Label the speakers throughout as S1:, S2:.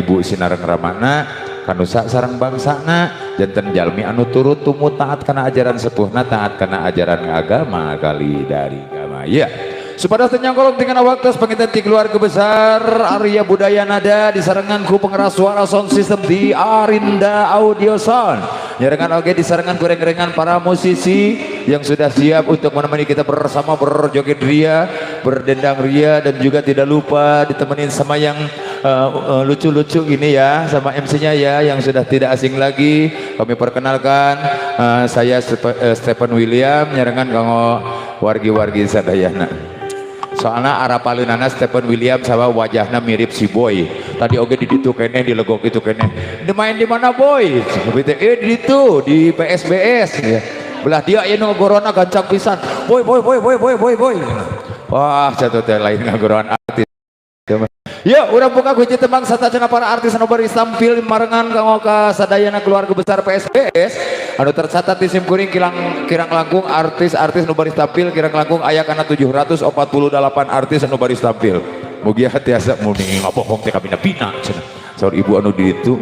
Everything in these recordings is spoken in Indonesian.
S1: ibu sinareng ramana kanusa sareng bangsana janten jalmi anu turut tumut taat kana ajaran sepuhna taat kana ajaran agama kali dari agama ya supados tenyangkolong tinggal waktu penginten ti keluarga besar Arya Budaya Nada disarengan ku pengeras suara sound system di Arinda Audio Sound nyarengan oge disarengan goreng-gorengan para musisi yang sudah siap untuk menemani kita bersama berjoget ria berdendang ria dan juga tidak lupa ditemenin sama yang lucu-lucu ini ya sama MC-nya ya yang sudah tidak asing lagi kami perkenalkan saya Stephen William nyarengan kanggo wargi-wargi sadayana soalnya arapaleunana Stephen William sama wajahnya mirip si Boy tadi oge di ditu kene di legok itu kene main di mana Boy di itu di PSBS ya belah dia ya ngogorona gancang pisan boy wah jatuh teh lain ngagoroan artis ya urang buka kunci tembang satacana para artis anu bari tampil marengan kanggo kasadayana keluarga besar PSBS anu tercatat di sim kuring kirang langkung artis-artis anu bari tampil kirang langkung aya kana 748 artis anu bari tampil mugi hatiasa muni ngabohong teh kabina pina cenah saur ibu anu di ditu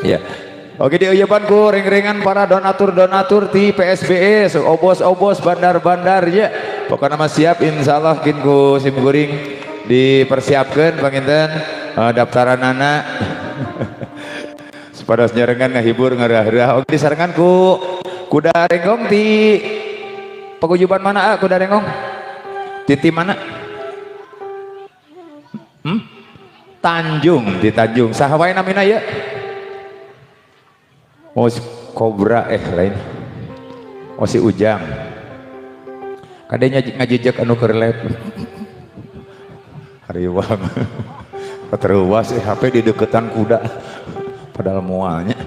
S1: ya oke dieuyepan ku ring-ringan para donatur di PSBS obos-obos bandar-bandar ya pokoknya mah siap insyaallah kin ku sim kuring dipersiapkan panginten daftaran anak sepados nyarengan ngahibur ngarah-rah oke disarengan ku kuda renggong di paguyuban mana kuda renggong titi mana Tanjung di Tanjung saha wae namina ya oh si Kobra lain oh si Ujang kadenya ngajejek anu keur live hariwang terluas HP di deketan kuda padahal mualnya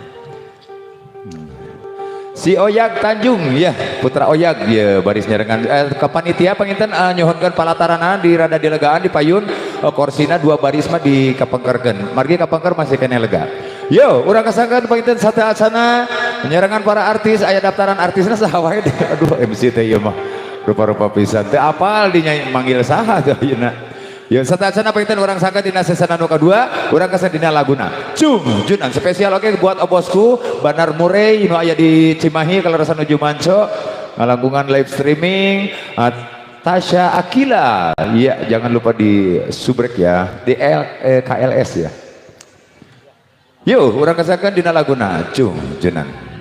S1: si Oyag Tanjung ya putra Oyag ya baris nyarengan kapanitia panginten nyohonkeun palataranana di rada dilegaan di payun korsina 2 baris mah dikapengkerkeun margi kapengker masih kene lega yo urang kasangkeun panginten sateasana nyarengan para artis aya daftaran artisna saha wae aduh MC teh ieu mah rupa-rupa pisan teh apal dinya manggil saha teh ayeuna ya satasana panginten urang sangka dina sesana nu kadua urang kasa dina laguna junan spesial oke buat obosku Banar Murray nu aya di Cimahi kalau rasa nuju manco ngalangkungan live streaming Tasya Akila iya jangan lupa di subrek ya di KLS ya yuk urang kasakan dina laguna junan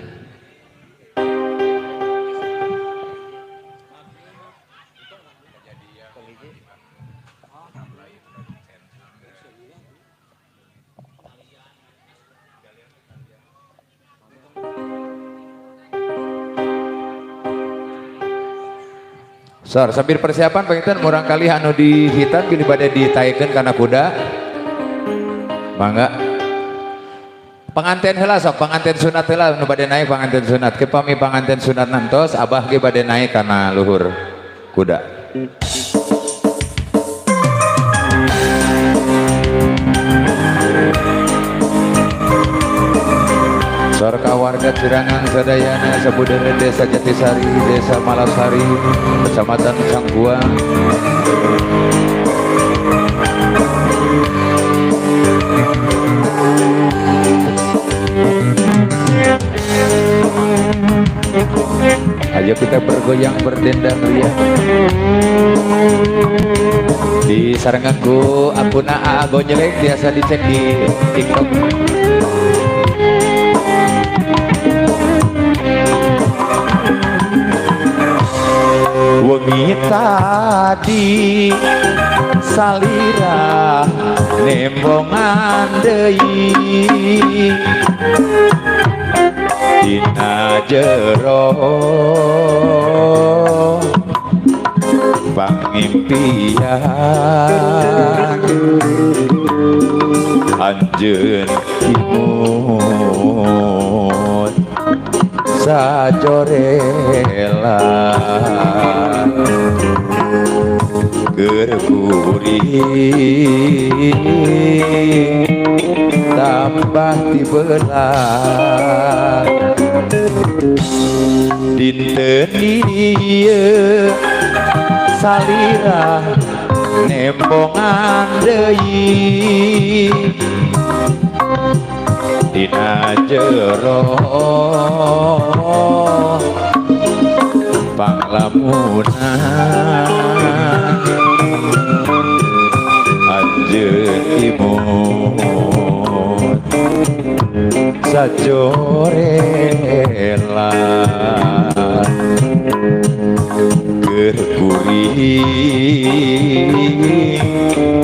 S1: Sor, sambil persiapan panginten murang kali anu dihitan gini bade ditaikeun kana kuda. Mangga. Panganten heula sok, panganten sunat heula nu bade naik panganten sunat. Ke pami panganten sunat nantos abah ge bade naik kana luhur kuda. Sarka warga Cirangan sadayana sabudere Desa Jatisari, Desa Malasari, Kecamatan Cangguang. Ayo kita bergoyang berdendang ria. Di sarenganku akuna AA Gonyelek biasa dicek di TikTok. Wengi tadi salira nembongan deui dina jero pangimpian anjeun imut sajorela gerkuring tambah tibelah dinten ieu salira nembongan deui dina jero panglamunan anjeun imut sacorela gerkuring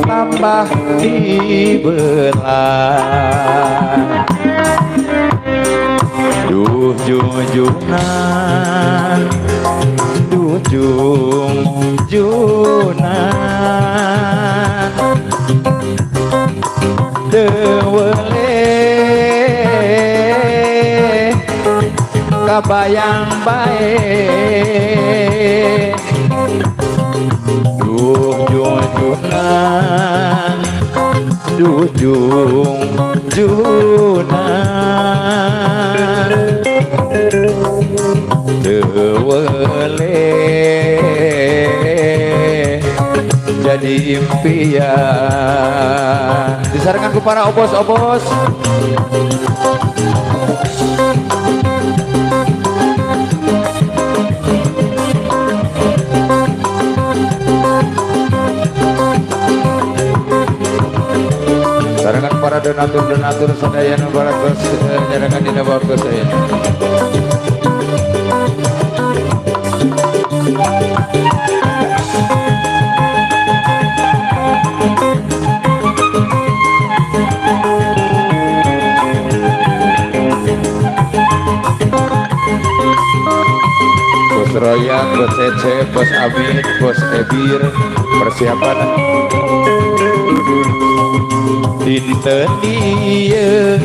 S1: tambah dibelah duh junjunan duh junjunan dewele kabayang bae duh junjunan duh junjunan dewele jadi impian disarankan ke para obos-obos. Sarangan para donatur sadayana barakos nyarangan dina bagus saya. Bos Royan, Bos Ece, Bos Amin, Bos Ebir, persiapan dinten ieu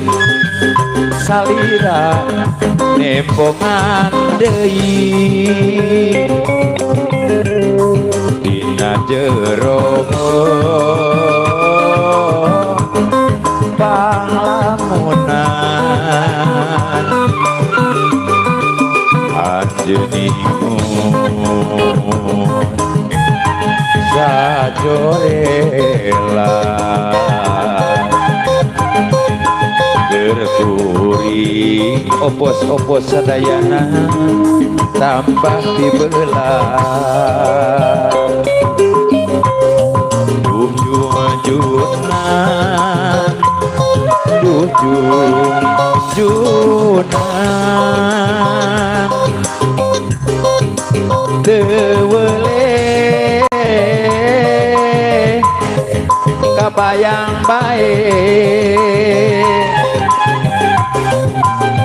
S1: salira nempongan deui dina jero panglamunan anjeun imut sajorela gerkuring opos-opos sadayana tambah dibelah duh junjunan duh junjunan dewele kabayang bae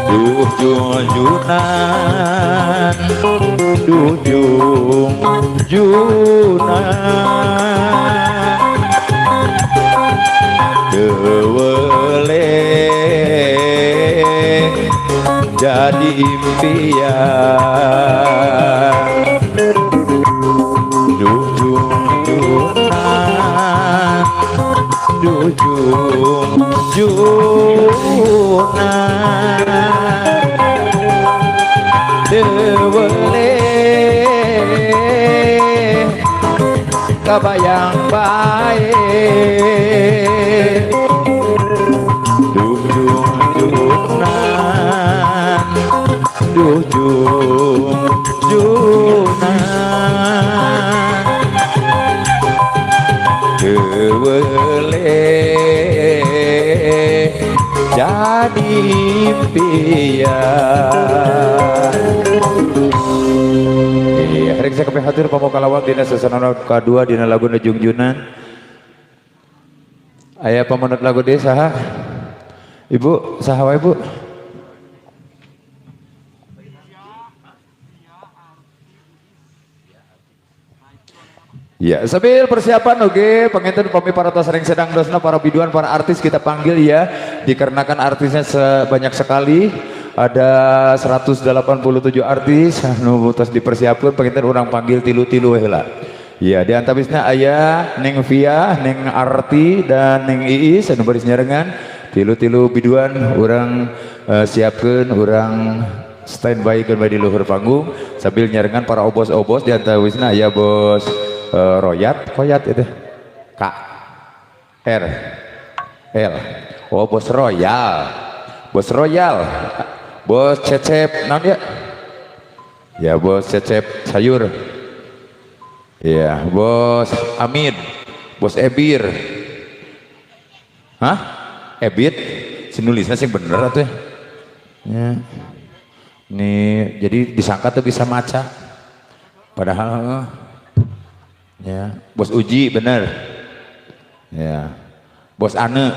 S1: duh junjunan duh junjunan dewele jadi impian duh junjunan duh junjunan dewele kabayang bae duh junjunan duh junjunan dewele jadi impian. Hari saya kepeng hatur pamokalawak dina sasana kedua dina lagu Junjunan. Aya pamanut lagu deui saha? Ibu, saha wae Bu? Ya, sambil persiapan oke, penginten pami para sering sedang dosna para biduan, para artis kita panggil ya, dikarenakan artisnya sebanyak sekali, ada 187 artis, anu tos dipersiapkan penginten orang panggil tilu-tilu heula. Ya, di antawisna aya Neng Via, Neng Arti dan Neng Iis anu baris nyarengan, tilu-tilu biduan orang siapkeun, orang standby keun di luhur panggung sambil nyarengan para obos-obos di antawisna aya Bos Koyat itu K R L Oh bos royal, bos royal, bos Cecep non ya? Ya bos Cecep sayur. Ya bos Amid, bos Ebir. Hah? Ebit? Si nulisnya sih bener tuh ya. Ya. Nih jadi disangka tuh bisa maca. Padahal ya, bos Uji bener. Ya. Bos Ane.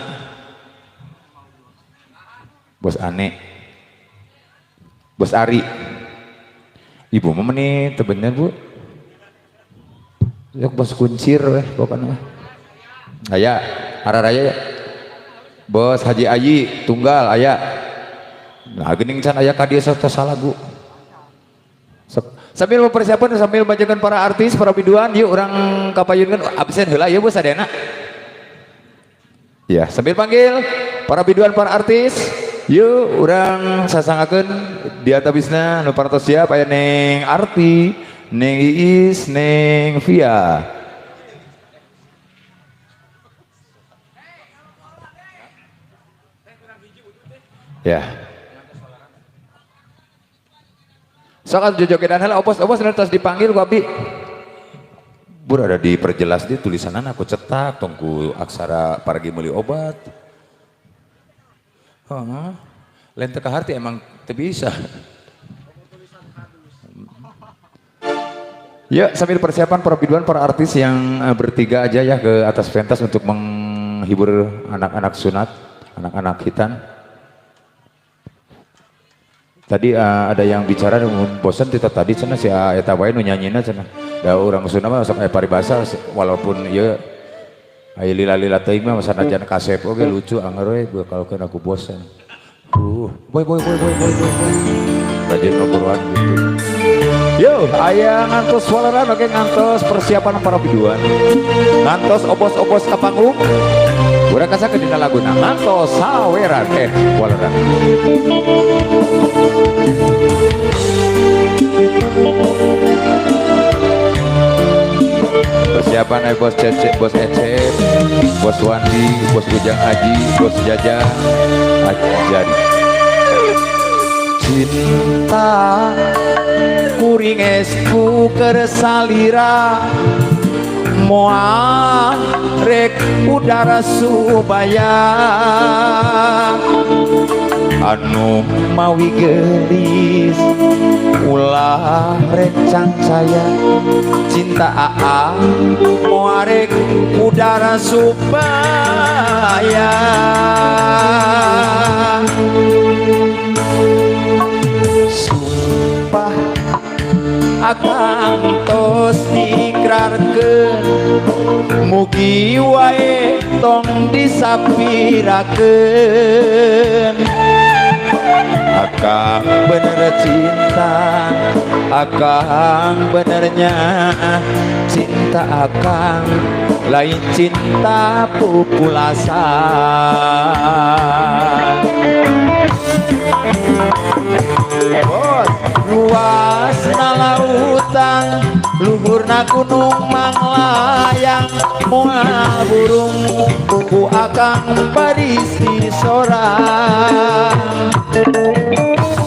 S1: Bos Ane. Bos Ari. Ibu mah nih bener Bu. Ya bos Kuncir weh pokoknya. Aya, araraya ya. Bos Haji Ayi tunggal aya. Nah gening can aya ka dieu salah Bu. Sambil mempersiapkan sambil bacakan para artis, para biduan, yuk orang kapayunkan absen heula ya Bu sadena. Ya, sambil panggil para biduan, para artis, yuk orang sasangakeun di atabisna nu parantos siap aya Neng Arti, Neng Iis, Neng Via. Ya. Sokat jojogedan hela opos nanti dipanggil ku abdi. Bur ada diperjelas di tulisanan aku cetak tongku aksara paragi meuli obat. Lain teu kaharti emang teu bisa. Ya sambil persiapan para biduan, para artis yang bertiga aja ya ke atas pentas untuk menghibur anak-anak sunat, anak-anak hitan. Tadi ada yang bicara bosan kita tadi cenah si eta wae nu nyanyina cenah. Da urang Sunda mah sok aya paribasa walaupun ieu aya lila-lila teuing mah sanajan kasep oge lucu anger we bekalkeun aku bosan. Boy. Rajin ngobrolan gitu. Yo, aya ngantos walaran oke ngantos persiapan para biduan. Ngantos obos-obos ka panggung. Urang kasakeun dina laguna ngantos saweran walaran. Persiapan bos Cecep, bos Ecep, bos Wandi, bos Ujang Aji, bos Jaja, Jari. Cinta kuring esku kersalira moal rek udara subaya anu mawi gelis ulah rencang saya cinta aa moal rek udara subaya sumpah akan tos diikrarkeun mugi wae tong disapirakeun akang bener cinta akang benernya cinta akang lain cinta pupulasan. Bos luasna lautan luhurna gunung manglayang moal burung ku akang barisi sorang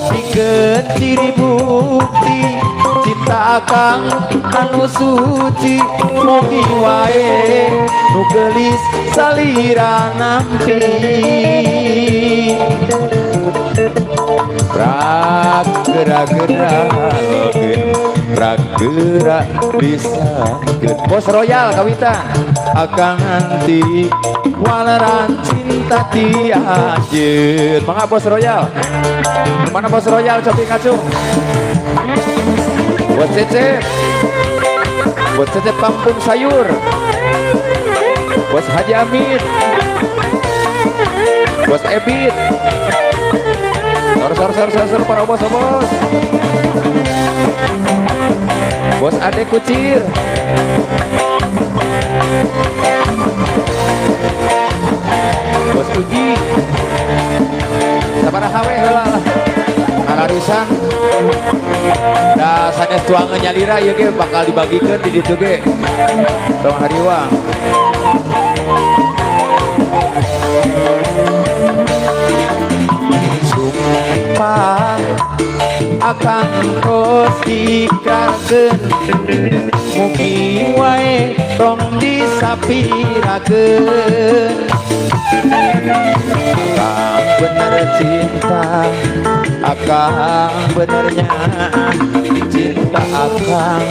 S1: pikeun ciri bukti cinta akang anu suci mugi wae nu geulis salira nampi rak gerak bisa bos royal kawitan akan nanti walaran cinta tiajin mangga bos royal mana bos royal cobi ngacung buat Cecep Pampung Sayur bos Haji Amin bos Ebit Sor para bos bos Ade Kucir bos Uji sabaraha hawe heula ngalarisan da sanes tuangan nyalira ieu ge bakal dibagikeun di ditu ge tong hariwang apa akan terus dikarkeun mugi wae tong disapirakeun akang bener cinta akang benernya cinta akang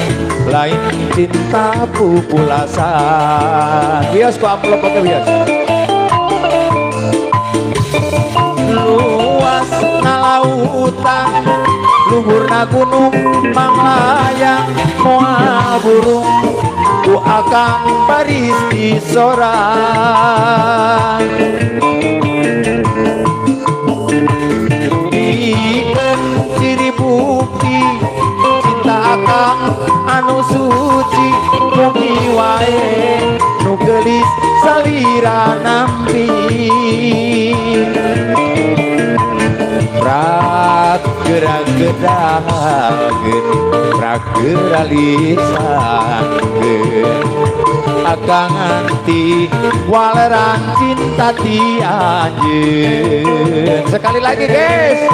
S1: lain cinta pupulasan bias ku amplop pakai bias luas na lautan luhurna gunung manglayang moal burung ku akang baris di sorang bikin ciri bukti cinta akang anu suci mugi wae nu geulis salira nampi rak gerak gedageun rak geralisakeun akang anti waleran cinta ti anjeun sekali lagi guys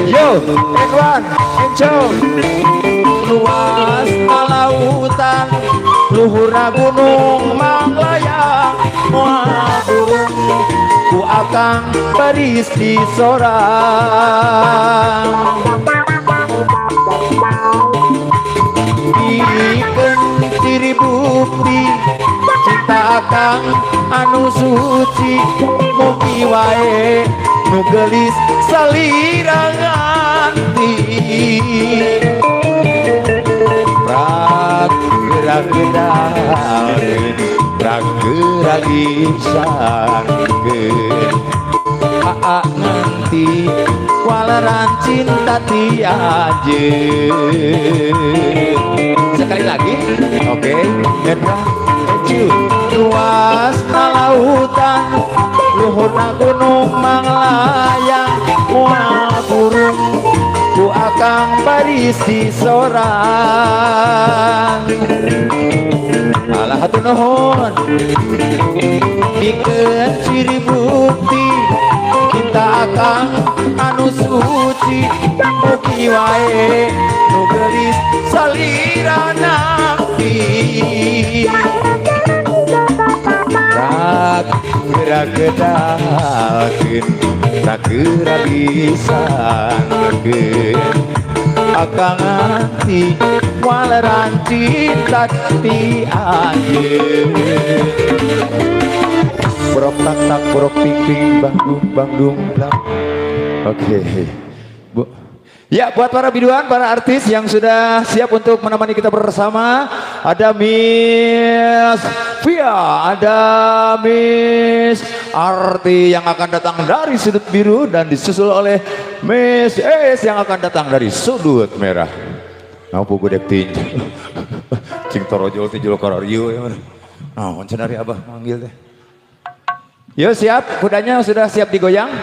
S1: yo and one and two luas lautan luhurna gunung manglayang moal burung ku akang baris di sorang bikin ciri bukti cinta akang anu suci mugi wae nu geulis salira nganti rak gerak gedageun rak geralisakeun aa nganti waleran cinta ti anjeun sekali lagi oke Hendra luas lautan luhurna gunung manglayang moal burung ku akang baris di sorang alah hatur nuhun pikeun ciri bukti cinta akang anu suci mugi wae nu geulis salira nampi rak gerak gedageun rak geralisakeun akang anti waleran cinta ti anjeun borok tak tak borok ping ping bang dung blang oke Bu ya buat para biduan para artis yang sudah siap untuk menemani kita bersama ada Miss Via ada Miss Arti yang akan datang dari sudut biru dan disusul oleh Miss Es yang akan datang dari sudut merah. Ngapa gue dek tinju? Cing torojol tijul kororiu ya. Nah, cenari abah manggil deh. Yo siap, kudanya sudah siap digoyang.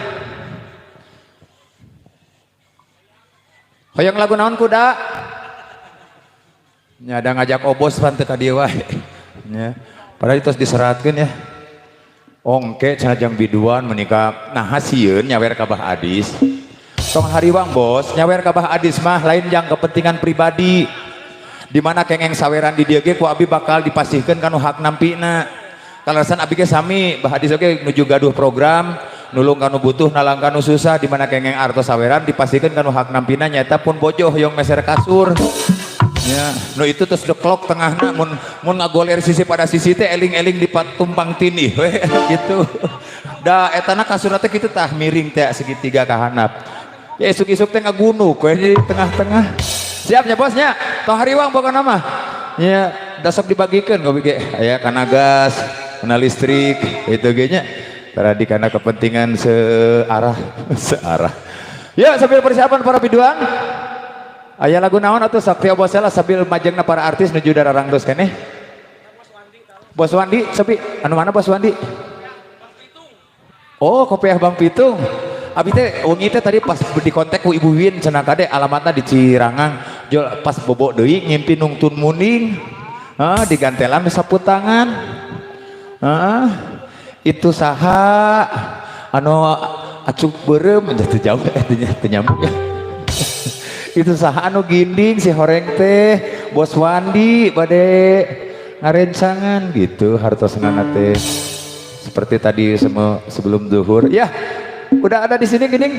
S1: Hoyong lagu naon kuda? Nyada ngajak obos pante ka dieu wae. Nya, padahal itu diseratkeun ya. Ongke canajang biduan menikah nah hasieun nyawer ka Bah Adis. Tong hariwang bos, nyawer ka Bah Adis mah lain yang kepentingan pribadi. Di mana kengeng saweran di dieu ge ku abi bakal dipasihkeun kanu hak nampina. Kalasan abi ge sami Bah Adis oge nuju gaduh program, nulung kanu butuh nalang kanu susah di mana kengeng artos saweran dipasihkeun kanu hak nampina nyaeta pun bojoh hoyong meser kasur. Ya, no itu terus deklok tengahna mun ngagoler sisi pada sisi teh eling-eling di tumpang tindih we gitu. Da etana kasurna teh kitu tah miring teh segitiga ka handap. Ya isuk-isuk teh ngagunuk we di tengah-tengah. Siapnya bosnya? Tong hariwang pokona mah. Ya, dasok dibagikeun gobi ge aya kana gas, kana listrik itu ge nya. Tadi karena kepentingan searah. Ya, sambil persiapan para biduan. Aya lagu naon atuh Sakti Obosela sambil majengna para artis nuju dararangdos keneh. Bos Wandi sepi. Anu mana Bos Wandi? Oh, Kopiah Bang Pitung. Abi teh wengi teh tadi pas di kontak ku Ibu Win cenah kade alamatna di Cirangang. Jol pas bobo deui ngimpi nungtun muning. Digantelan sapu tangan. Itu saha anu acuk beureum teh jauh teh nyambung ya. Itu saha anu ginding si horeng teh bos Wandi bade ngarencangan gitu hartosna teh seperti tadi sebelum zuhur ya. Udah ada di sini ginding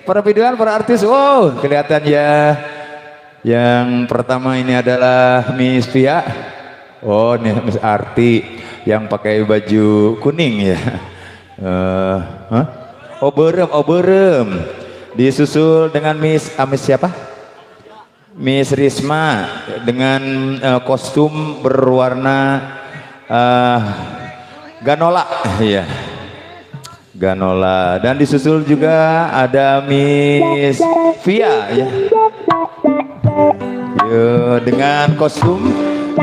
S1: para biduan, para artis. Wow, kelihatan ya. Yang pertama ini adalah Miss Via. Oh, nih Miss Arti yang pakai baju kuning ya. Oh berem. Disusul dengan Miss siapa? Miss Risma dengan kostum berwarna ganola, ya, ganola. Dan disusul juga ada Miss Via, ya, dengan kostum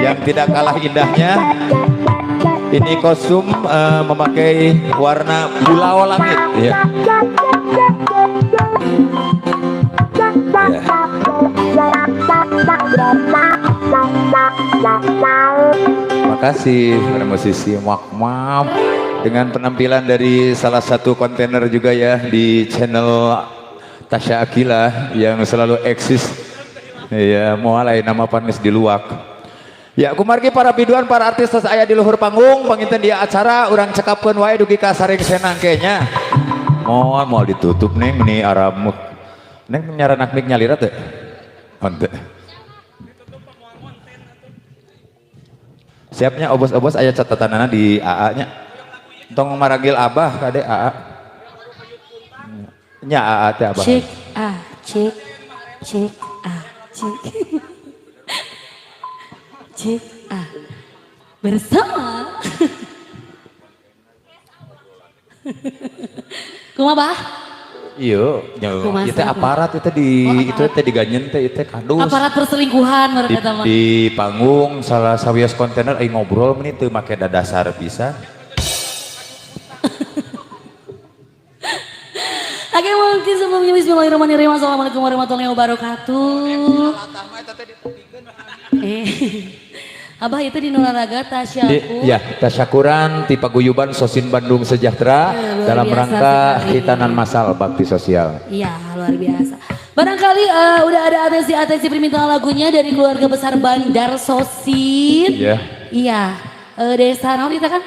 S1: yang tidak kalah indahnya. Ini kostum memakai warna bulau langit, ya. Makasih para musisi Wakmam dengan penampilan dari salah satu kontainer juga ya di channel Tasya Akila yang selalu eksis ya, mulai nama panis di luak ya. Kumargi para biduan, para artis saya di luhur panggung panginten dia acara urang cekapkeun wae dugi ka saring senang kayaknya mau ditutup neng ini aramut neng nyaranak mik nyalirat teh onte. Siapnya obos-obos aya catatanana di AA nya. Tong maragil Abah kade AA. Nya AA teh Abah.
S2: Cek cek cek bersama. Kumaha Bah?
S1: Iya, itu aparat itu itu teh diganyen teh itu kadus.
S2: Aparat perselingkuhan mereka mah.
S1: Di panggung salah sawios kontainer ai ngobrol meni teu make dadasar pisan.
S2: Oke, mungkin sebelumnya bismillahirrahmanirrahim. Assalamualaikum warahmatullahi wabarakatuh. Abah itu di Nuraraga Tasyakur.
S1: Ya, Tasyakuran ti Paguyuban Sosin Bandung Sejahtera dalam rangka hitanan masal bakti sosial.
S2: Iya, luar biasa. Barangkali udah ada atensi permintaan lagunya dari keluarga besar Bandar Sosin.
S1: Iya.
S2: Iya. Desa naon kita kan?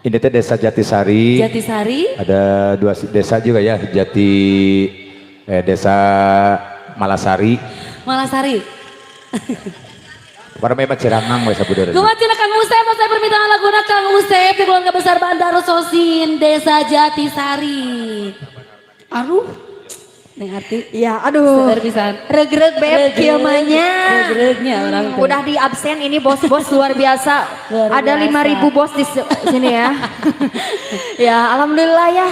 S1: Ini teh Desa Jatisari.
S2: Jatisari.
S1: Ada 2 desa juga ya, Desa Malasari.
S2: Malasari.
S1: Para memang Cirangang we sabudeurna.
S2: Kumaha Kang Usep, saya permintaan laguna Kang Usep di keluarga besar Bandar Sosin, Desa Jatisari. Aduh, Neng Arti.
S3: Ya, aduh.
S2: Sadar pisan.
S3: Regreg beb kiamanya.
S2: Regregnya orang tuh.
S3: Udah di absen ini bos-bos luar biasa. Ada 5.000 bos di sini ya. Ya, alhamdulillah ya.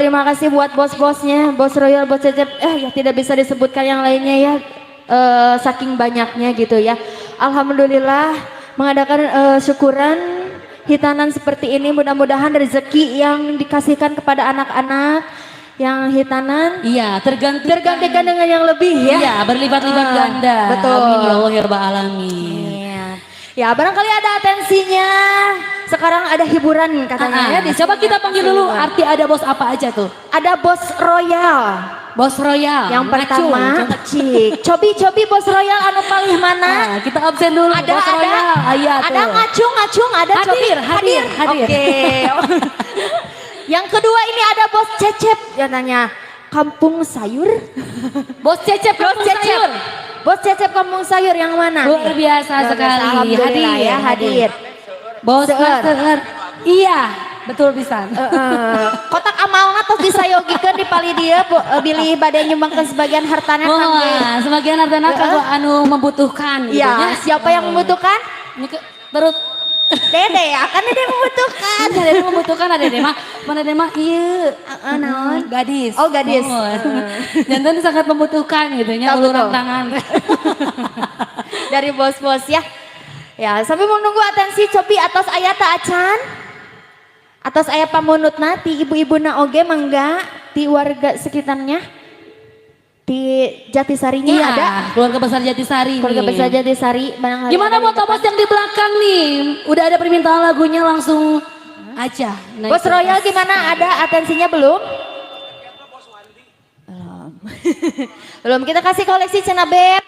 S3: Terima kasih buat bos-bosnya, Bos Royal, Bos Cecep. Ya tidak bisa disebutkan yang lainnya ya. Saking banyaknya gitu ya. Alhamdulillah mengadakan syukuran hitanan seperti ini, mudah-mudahan rezeki yang dikasihkan kepada anak-anak yang hitanan tergantikan dengan yang lebih ya.
S2: Iya, berlipat-lipat ganda.
S3: Betul.
S2: Amin ya Allah ya Rabbal alamin.
S3: Ya, barangkali ada atensinya. Sekarang ada hiburan katanya ya.
S2: Coba kita panggil dulu arti ada bos apa aja tuh.
S3: Ada Bos Royal.
S2: Bos Royal.
S3: Yang pertama, Cik. Cobi Bos Royal anu paling mana?
S2: Kita absen dulu.
S3: Ada,
S2: Bos Royal.
S3: Ada ngacung, ada
S2: hadir,
S3: Cobi.
S2: hadir.
S3: Oke. Yang kedua ini ada Bos Cecep. Dia nanya, kampung sayur?
S2: Bos Cecep kampung sayur.
S3: Bos Cecep kampung sayur yang mana?
S2: Luar biasa sekali.
S3: Hadir.
S2: Bos Master. Iya, betul pisan.
S3: Kotak amalna tos disayogikeun di pali dia bilih bade nyumbangkeun sebagian hartana kangge.
S2: Sebagian hartana kanggo anu membutuhkan gitu
S3: ya. Siapa yang membutuhkan?
S2: Ini perut
S3: Dede, akan Dede membutuhkan.
S2: Dede membutuhkan, ada Dede mah. Mana Dede mah ieu.
S3: Naon?
S2: Gadis.
S3: Oh, gadis.
S2: Jantan sangat membutuhkan gitu nya uluran tangan.
S3: Dari bos-bos ya. Ya, sampai menunggu atensi Cobi atas ayata acan. Atas ayat pamunut ti ibu-ibu na oge mangga di warga sekitarnya. Di Jatisarinya
S2: iya,
S3: ada.
S2: Keluarga besar Jatisari.
S3: Keluarga
S2: nih.
S3: besar Jatisari.
S2: Gimana buat bos yang di belakang nih? Udah ada permintaan lagunya langsung aja.
S3: Bos Royal gimana? Ada atensinya belum? Belum, kita kasih koleksi Cena Beb.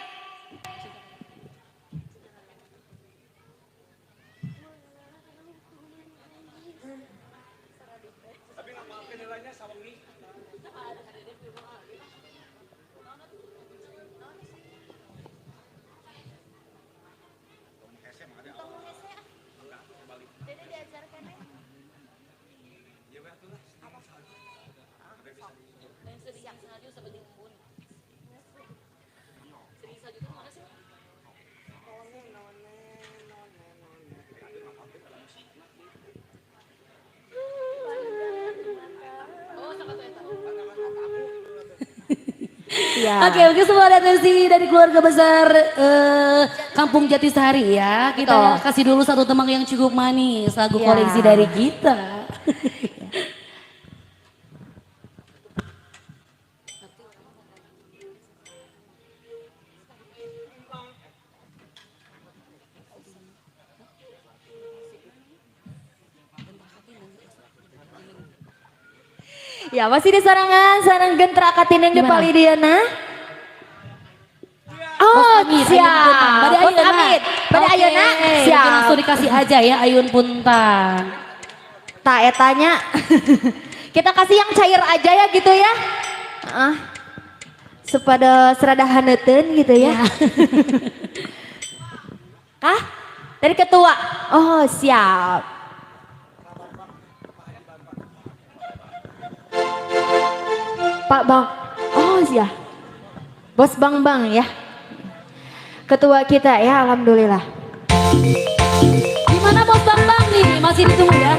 S3: Ya.
S2: Oke, mungkin semua atensi dari keluarga besar Kampung Jatisari ya. Kita kasih dulu satu tembang yang cukup manis, lagu
S3: Ya.
S2: koleksi dari kita.
S3: Ya, masih di sarangan, sarang gentra katineng di
S2: Gimana?
S3: Palidiana. Oh, siap.
S2: Pada
S3: Bos
S2: Ayuna.
S3: Amit, pada
S2: Oke,
S3: Ayuna,
S2: mungkin
S3: siap.
S2: langsung dikasih aja ya Ayun Puntang.
S3: Tak etanya. Kita kasih yang cair aja ya gitu ya. Sepada serada haneten gitu ya. Kah? Dari ketua. Oh, siap. Pak Bang. Oh, iya. Bos Bang Bang ya. Ketua kita ya, alhamdulillah.
S2: Gimana Bos Bang Bang nih? Masih ditunggu ya.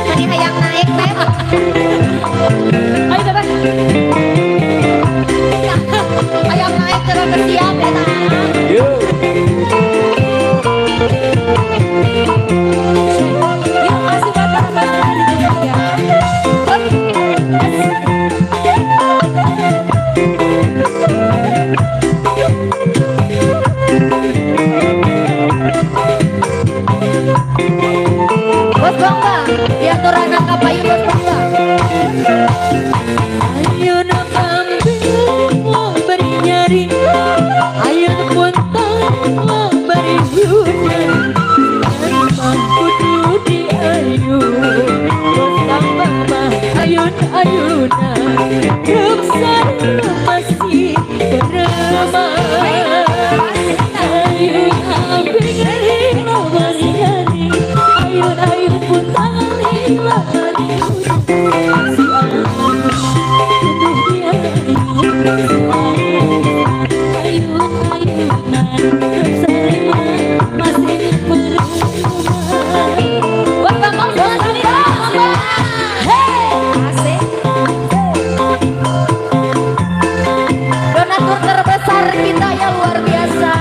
S3: Tadi hayang naik, Beb.
S2: Ayo Bebek.
S3: Hayang naik terus siap ya,
S2: Ya, masih batas-batas ya.
S3: Bos Bang Bang, diatur anak kapayu Bos Bang Bang.
S2: Ayo nak ambil mau beri nyari, ayo puntang mau beri hujan, kudu di ayu, puntang mama ayun ayunan, ruksan masih beremah, ayun ambil nyari mau beri nyari, ayun ayun puntang mau beri hujan.
S3: Donatur terbesar kita yang luar biasa.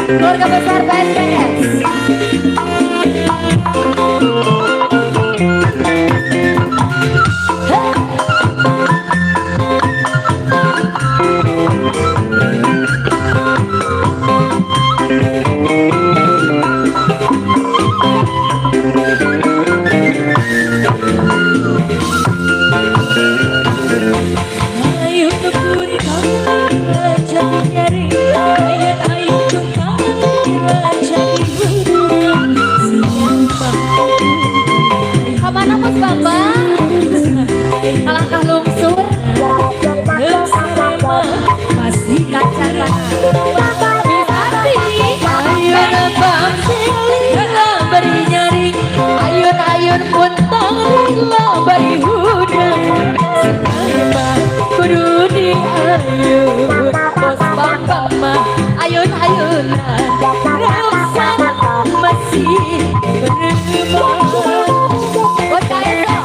S3: Keluarga besar BSPS.
S2: Ayo kebun raja nyari, ayat ayat tukang raja hiburan, siapa
S3: Kemana Bos Bang Bang? Alangkah lungsur.
S2: bersama masih kacaran. Ayo nabang lila beri nyari, ayun ayun puntang lila beri hujan, siapa kudu di ayun, Bos Bang Bang mah ayun ayunan, ruksan masih beremah.
S3: Bos Kaisa.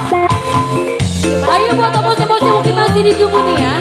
S2: Ayo buat emosi-emosi mungkin masih ditunggu nih ya.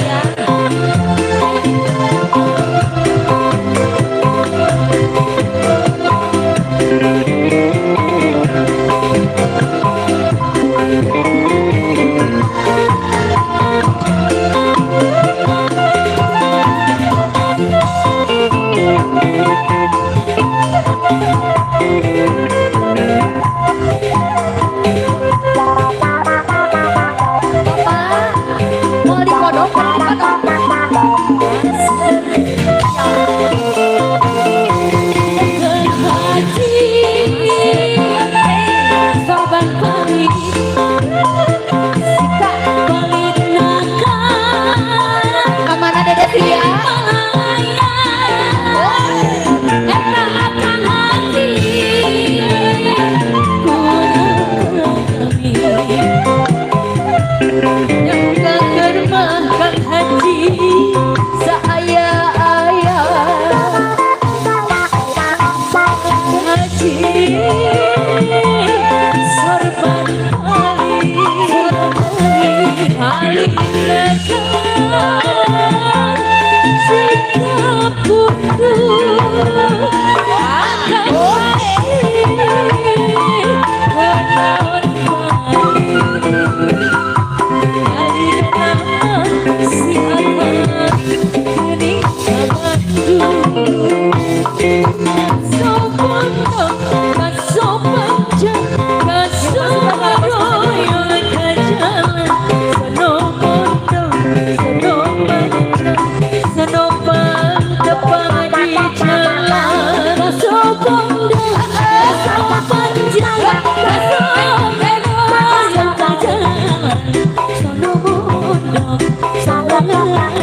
S2: sono bodoh, salah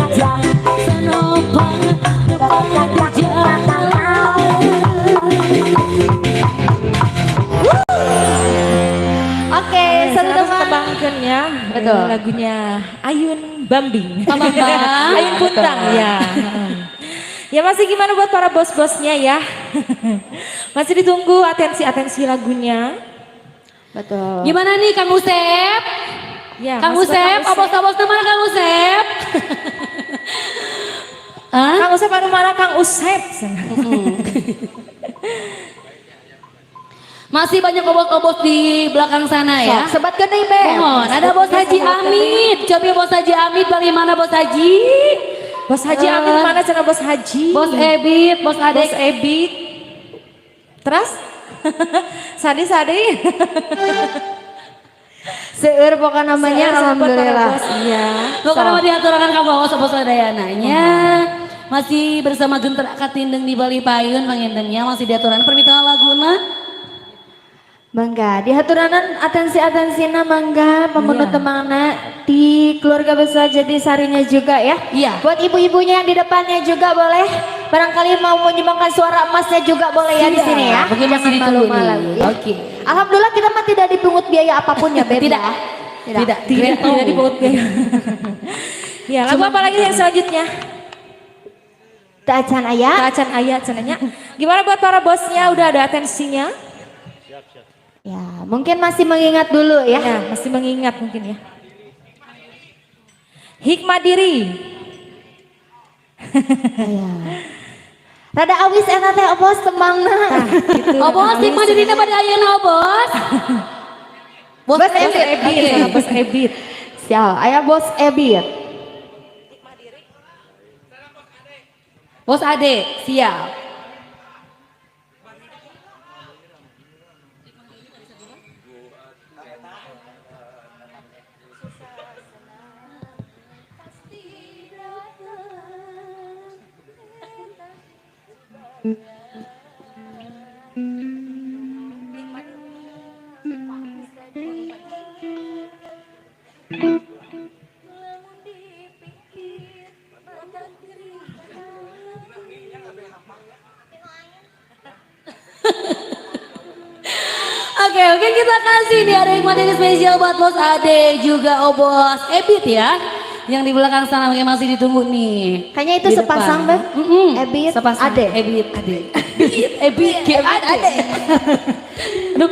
S2: aja, sono banget, depan jalan.
S3: Oke, satu
S4: Harus
S3: teman.
S4: tebangkan ya.
S3: Betul.
S4: Lagunya Ayun Bambing.
S2: Pak Bambang.
S4: Ayun Puntang ya. Ya masih gimana buat para bos-bosnya ya. Masih ditunggu atensi-atensi lagunya.
S3: Betul.
S2: Gimana nih Kang Usep?
S4: Ya,
S2: Kang
S4: masih buat
S2: Usep, abos-abos mana Kang Usep? Hah?
S4: Kang Usep anu mana Kang Usep?
S2: Masih banyak obos-obos di belakang sana ya.
S3: Sebatkan nih, Beb.
S2: Mohon, ada Bos Haji Amit. Coba Bos Haji Amit, bagaimana Bos Haji?
S4: Bos Haji Amin mana sana Bos Haji?
S2: Bos Ebit, Bos
S4: Bos
S2: Adek.
S4: Ebit. Terus? Sadi-sadi.
S3: Seur pokoknya namanya alhamdulillah.
S4: Iya.
S2: Bukan nama diaturakan kamu bos dayananya. Masih bersama Genter Katindeng di Bali Payun pangintennya masih diaturan permintaan laguna.
S3: Mangga, di haturanan atensi-atensina mangga pemenuh
S4: Iya.
S3: temangna di keluarga besar Jatisarinya juga ya.
S2: Iya.
S3: Buat ibu-ibunya yang di depannya juga boleh. Barangkali mau menyumbangkan suara emasnya juga boleh ya di sini ya.
S2: Mungkin masih
S3: Jangan
S2: ditunggu
S3: malu-malu
S2: nih.
S3: ya.
S2: Oke.
S3: Alhamdulillah kita mah tidak dipungut biaya apapun ya Beb.
S2: Tidak.
S3: ya.
S2: Tidak.
S4: Tidak dipungut biaya. Ya, lagu apa lagi yang selanjutnya?
S3: Tak acan ayah.
S4: Kacan ayat cenanya. Gimana buat para bosnya? Udah ada atensinya?
S3: Ya, mungkin masih mengingat dulu ya.
S4: Ya, masih mengingat mungkin ya. Hikmah diri.
S3: Ya. Rada awis enak teh bos temangna.
S2: Oh bos, hikmah dirina pada ayeuna bos.
S3: Bos Ebit.
S4: Ebit, Bos Ebit.
S3: Siap, ayah bos Ebit.
S2: Bos Ade, siap. Oke, kita kasih nih ada hikmah ini spesial buat Bos Ade juga Bos Ebit ya. Yang di belakang sana mungkin masih ditunggu nih.
S3: Kayaknya itu
S2: Di
S3: sepasang
S2: depan.
S3: Beb. Ebit,
S2: Sepasang.
S3: Ade.
S2: Ebit, Ade. Ebit, Ade. Aduh.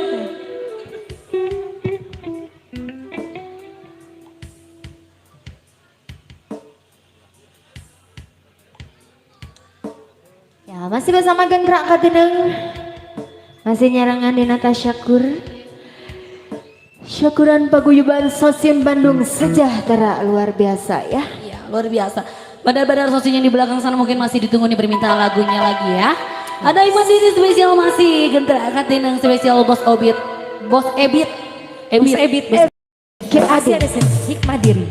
S3: Ya, masih bersama Genggerak Katineng. Masih nyarangan di Natasyakur. Syukuran paguyuban Sosim Bandung sejahtera luar biasa ya.
S2: Iya, luar biasa. Badar-badar sosinya di belakang sana mungkin masih ditunggu nih permintaan lagunya lagi ya. Ada hikmah diri spesial masih Genter Katineng spesial Bos Obit. Bos Ebit.
S4: Bos Ebit. Bos
S3: Kita
S4: Masih ada sini. Hikmah diri.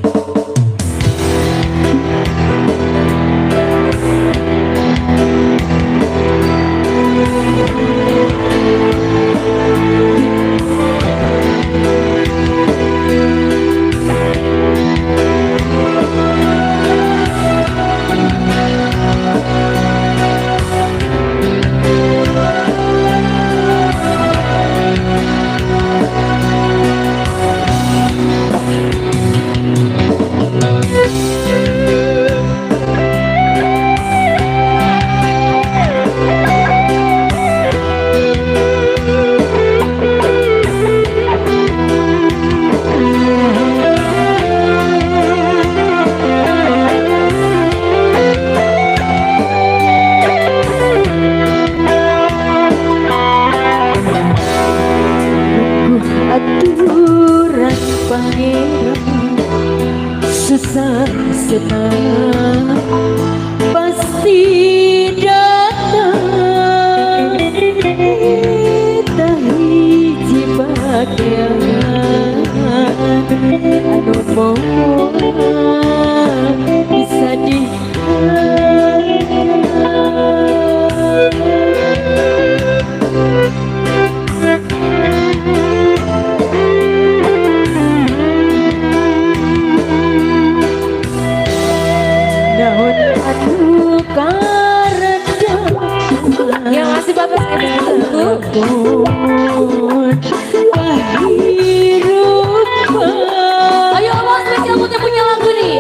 S3: aturan pangeran susah senang pasti datang tak hiji bagian anu moal bisa
S2: Ayo bos, spesial buat yang punya lagu nih.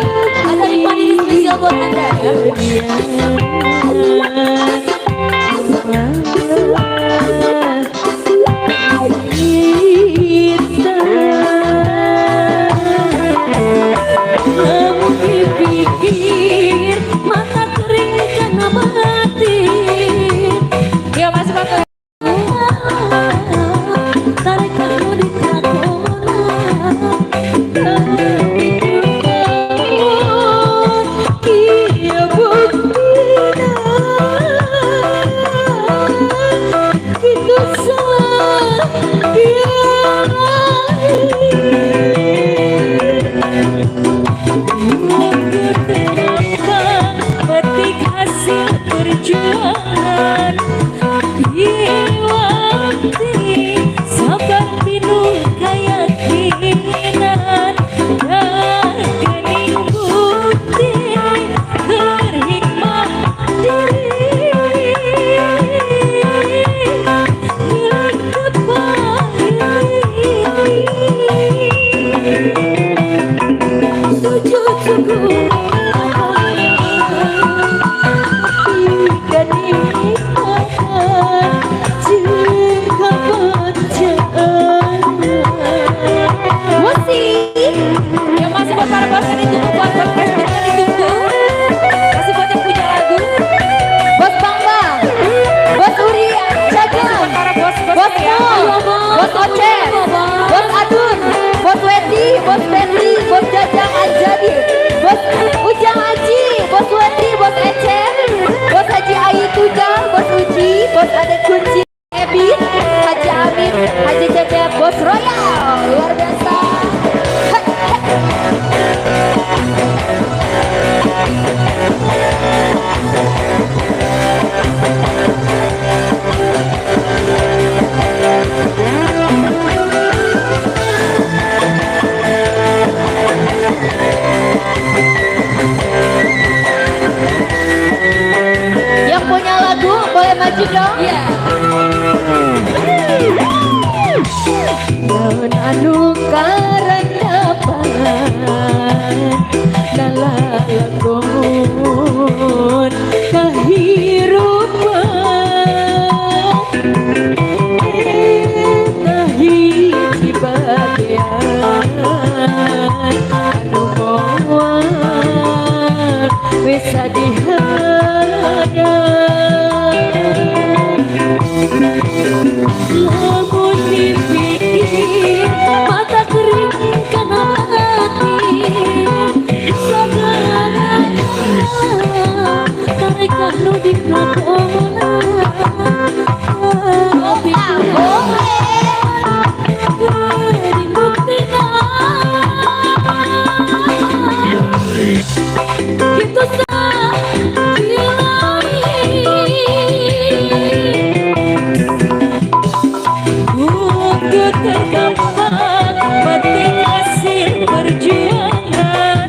S2: Ada Ipan ini spesial buat Anda ya.
S3: Kamu dipikir mata kering karena mati.
S4: Ya masuk ke
S3: Tarik kamu di Kia buktina Kita salah
S4: petik hasil perjuangan Iwati sabar penuh keyakinan dan kening bukti berhikmah diri milik
S3: Sujud syukur ikan nikmatan jika bacaan musik
S4: yang masih buat para bos yang ditunggu, buat bos Presiden yang ditunggu, masih buat yang punya lagu,
S3: bos Bambang bos Uri Jaga
S4: buat para bos
S3: bos
S4: ya.
S3: Mul bos Oce bos Adun bos Wendy bos Benny bos Jajang Anjadi bos Ujang Haji bos Wendy bos Ecer bos Haji Ayi Tujang bos Uji bos Adek Kunci Ebit Haji Amin Haji Cecep bos Royal luar biasa. Yang punya lagu boleh maju dong.
S2: Iya.
S3: Dan anukaran dapat nalalagon kahirupan hiji bagian anu moal wis lamun dipikir mata kering karena mati sagana tarik kahnu di kakona kopi di buktina itu sah
S4: Tunggu terdapat petik hasil perjuangan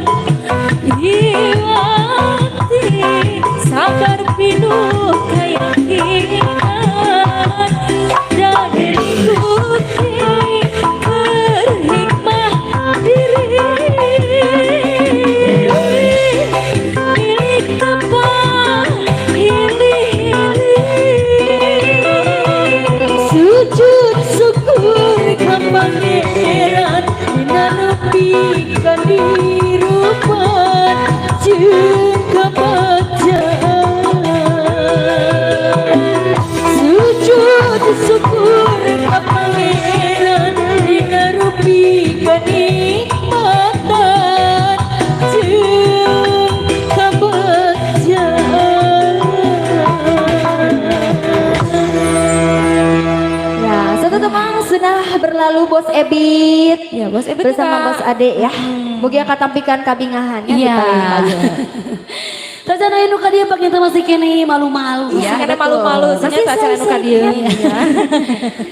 S4: Iwati sabar penuh keyakinan dan ikuti berhikmah diri milik tepat
S3: sujud syukur ka pangeran dinanepikan dirupan jeung kabacaan sujud syukur ka pangeran dinanepikan nikmatan jeung kabacaan. Ya, satu teman sudah berlalu Bos Ebit.
S4: Ya, Bos Ebit
S3: bersama
S4: juga.
S3: Bos Ade ya. Mugi katampikan kabingahannya
S2: Iya.
S3: kita.
S2: Rencana anu ka dieu pakai teu masih kene malu-malu
S4: Ya,
S2: ya.
S4: karena malu-malu,
S3: Masih
S4: sebenarnya pacaran
S3: saya-saya.
S4: nuka dia.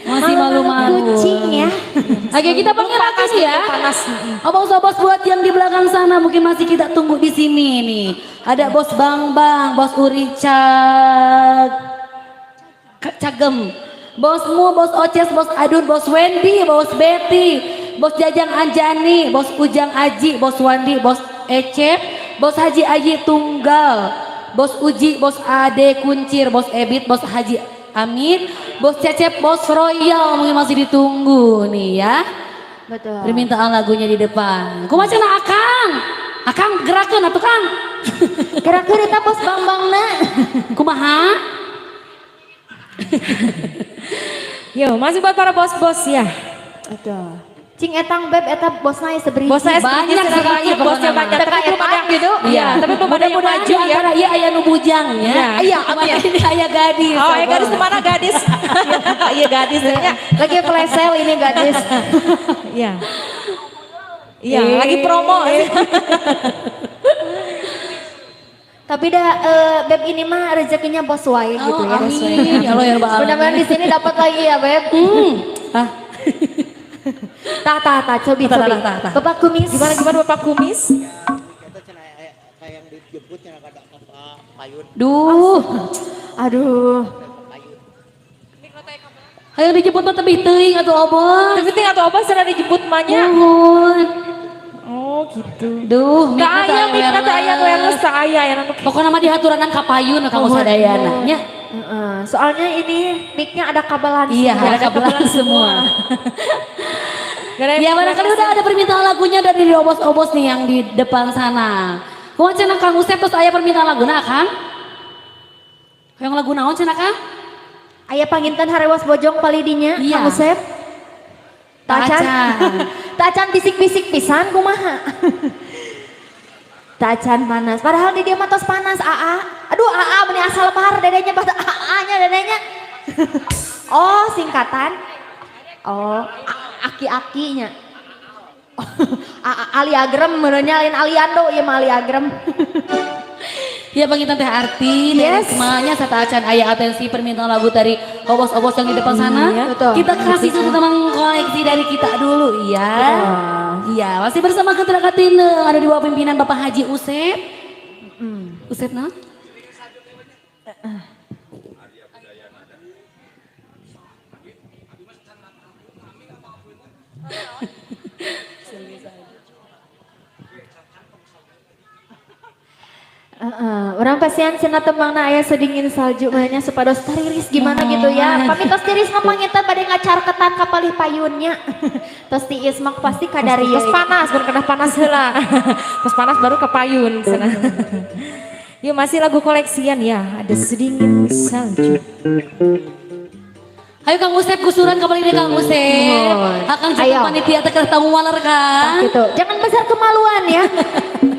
S2: Masih malu-malu.
S3: Kucing ya.
S2: Oke, kita panggil lagi nih ya.
S4: Panas.
S2: Abang Sobos buat yang di belakang sana mungkin masih kita tunggu di sini nih. Ada Bos Bang, Bos Uri Cagem. Bosmu, Bos Oces, Bos Adun, Bos Wendy, Bos Betty, Bos Jajang Anjani, Bos Ujang Aji, Bos Wandi, Bos Ecep, Bos Haji Aji Tunggal, Bos Uji, Bos Ade Kuncir, Bos Ebit, Bos Haji Amin, Bos Cecep, Bos Royal mungkin masih ditunggu nih ya.
S3: Betul.
S2: Permintaan lagunya di depan. Kumaha cenah Akang? Akang gerakeun atuh Kang.
S3: Gerak-gerak eta Bos Bambangna.
S2: Kumaha?
S4: Yo, masih buat para bos-bos ya.
S3: Aduh. Cing etang beb eta bosna seberisi.
S4: Bosnya
S2: Banyak
S4: banyak
S2: sekali
S4: bosnya
S2: pokoknya.
S4: banyak. Tapi belum ada
S3: gitu.
S4: Iya, tapi belum ada yang
S2: Mudah-mudahan
S4: maju
S2: di
S4: ya.
S2: antara iya aya nu bujang ya.
S4: Iya.
S3: Iya,
S2: Kemarin
S3: amin.
S2: ini aya gadis.
S4: Oh, ya gadis kemana gadis? Iya gadis ya.
S3: Lagi flash sale ini gadis.
S4: Iya. Iya, lagi promo.
S3: Tapi dah beb ini mah rezekinya bos wae gitu
S2: Oh,
S3: ya.
S2: amin. Ya Allah ya Rabbal alamin.
S3: Mudah-mudahan di sini dapat lagi ya beb.
S2: Ah,
S3: Tah, cobi.
S2: Tah.
S3: Bapak kumis.
S4: Gimana Bapak Kumis?
S2: duh.
S3: Aduh.
S2: Ayo dijemput mah tebih teuing atuh obos.
S4: Tapi tinggal tuh apa sudah dijemput emaknya?
S2: Nuhun.
S4: Oh gitu.
S2: Duh,
S4: Tak aya mikna tak aya wireless tak aya ya anu.
S2: Pokoknya mah dihaturanan ka payun kamu sadayana nya.
S3: Soalnya ini mic-nya ada kabelan.
S2: Iya,
S3: semua.
S2: ada kabelan semua.
S4: Gak ada
S2: Ya barangkali udah ada permintaan lagunya dari obos-obos nih yang di depan sana. Kumaha cenah Kang Usep terus aya permintaan laguna Kang? Yang lagu naon cenah Kang?
S3: Aya panginten harewas bojong palidinya,
S2: Iya.
S3: Kang Usep. Tacan.
S2: Tacan.
S3: Tacan bisik-bisik pisan kumaha. Tacan panas. Padahal di dia mah tos panas AA. Aduh AA meni asal lemar dedenya pas AA-nya dedenya. Oh, singkatan. Oh, aki-akinya. Aliagrem menurutnya lain aliando ya mah aliagrem.
S2: Ya pangitan teh Arti dari semuanya serta acan aya atensi permintaan lagu dari obos-obos yang di depan sana.
S3: betul.
S2: Kita kasih satu teman koleksi dari kita dulu ya. Iya, masih bersama Ketua Katine ada di bawah pimpinan Bapak Haji Usep. Usep nah?
S3: Orang pasian cenah tembangna aya sedingin salju mahnya supados tariris gimana gitu ya. Pami tos tiris ngamangitan bade ngacarketan ka palih payunnya. Tos tiis mah pasti kadari.
S4: Terus panas, baru kena panas heula. Terus panas baru ke payun sana. Yuk masih lagu koleksian ya, ada sedingin salju.
S2: Ayo Kang Usep gusuran ke paling Kang Usep. Akan
S3: Ayo.
S2: cukup panitia teh keur tamu waler kan.
S3: Gitu. Jangan besar kemaluan ya.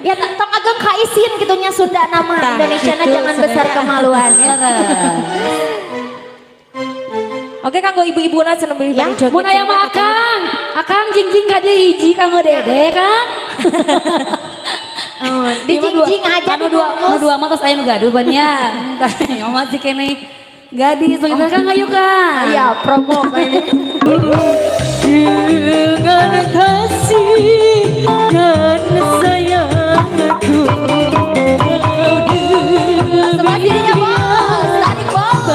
S3: Ya tong ageng kaisin gitunya Sunda nama
S4: Tah,
S3: Indonesia
S4: gitu,
S3: jangan besar
S4: sebenarnya.
S3: kemaluan ya.
S4: Oke kanggo ibu-ibu na cenah beli
S3: Ya,
S4: baju joget.
S2: Mun aya mah Akang. Akang jing-jing ka deui hiji kanggo Dede Kang.
S3: Di jing-jing aja
S2: anu dua mah tos aya nu gaduh ban nya. Tah nya masih kene gadis begitu Kang ayo Kang.
S3: Iya, promo kayaknya.
S2: Dengan kasih dan sayangku.
S3: Sebelah dirinya bos, tadi bos.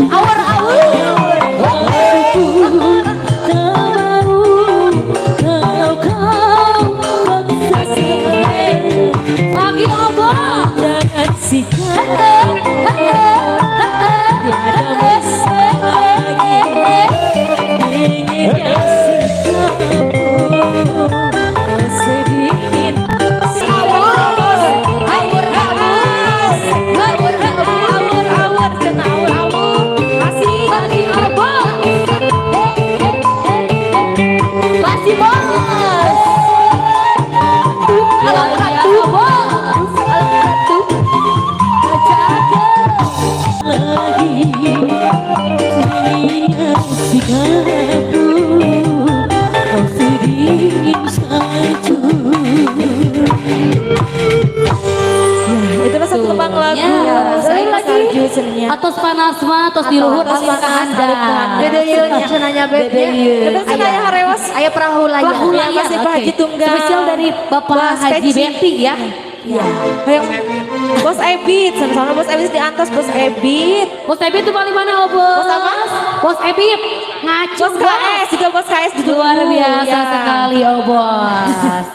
S3: Awur-awur.
S2: Lagi abah dengan sikap tiada bisa ingin sedikit
S3: Masih bos. Alhamdulillah bos.
S4: Itulah satu tembang lagu.
S2: Ya,
S4: Sekali
S2: lagi.
S4: salju cenanya.
S2: Atos panas mah, atos di luhur, atos kahanda.
S3: Dede ieu cenanya beb ya.
S4: Terus cenah aya harewas.
S3: Aya perahu lagi.
S2: Perahu
S4: Ya,
S2: layar,
S4: masih Pak
S2: oke.
S4: Haji Tunggal.
S2: Spesial dari Bapak
S4: Bos
S2: Haji
S4: Peci.
S2: Betty ya. Ya.
S4: Hayang Bos Ebit, sama-sama Bos Ebit di atas Bos Ebit.
S2: Bos Ebit tuh paling mana, oh bos?
S4: Bos apa?
S2: Bos Ebit, ngaco
S4: Bos KS juga Bos KS di
S2: luar biasa
S4: Ya.
S2: sekali, oh bos.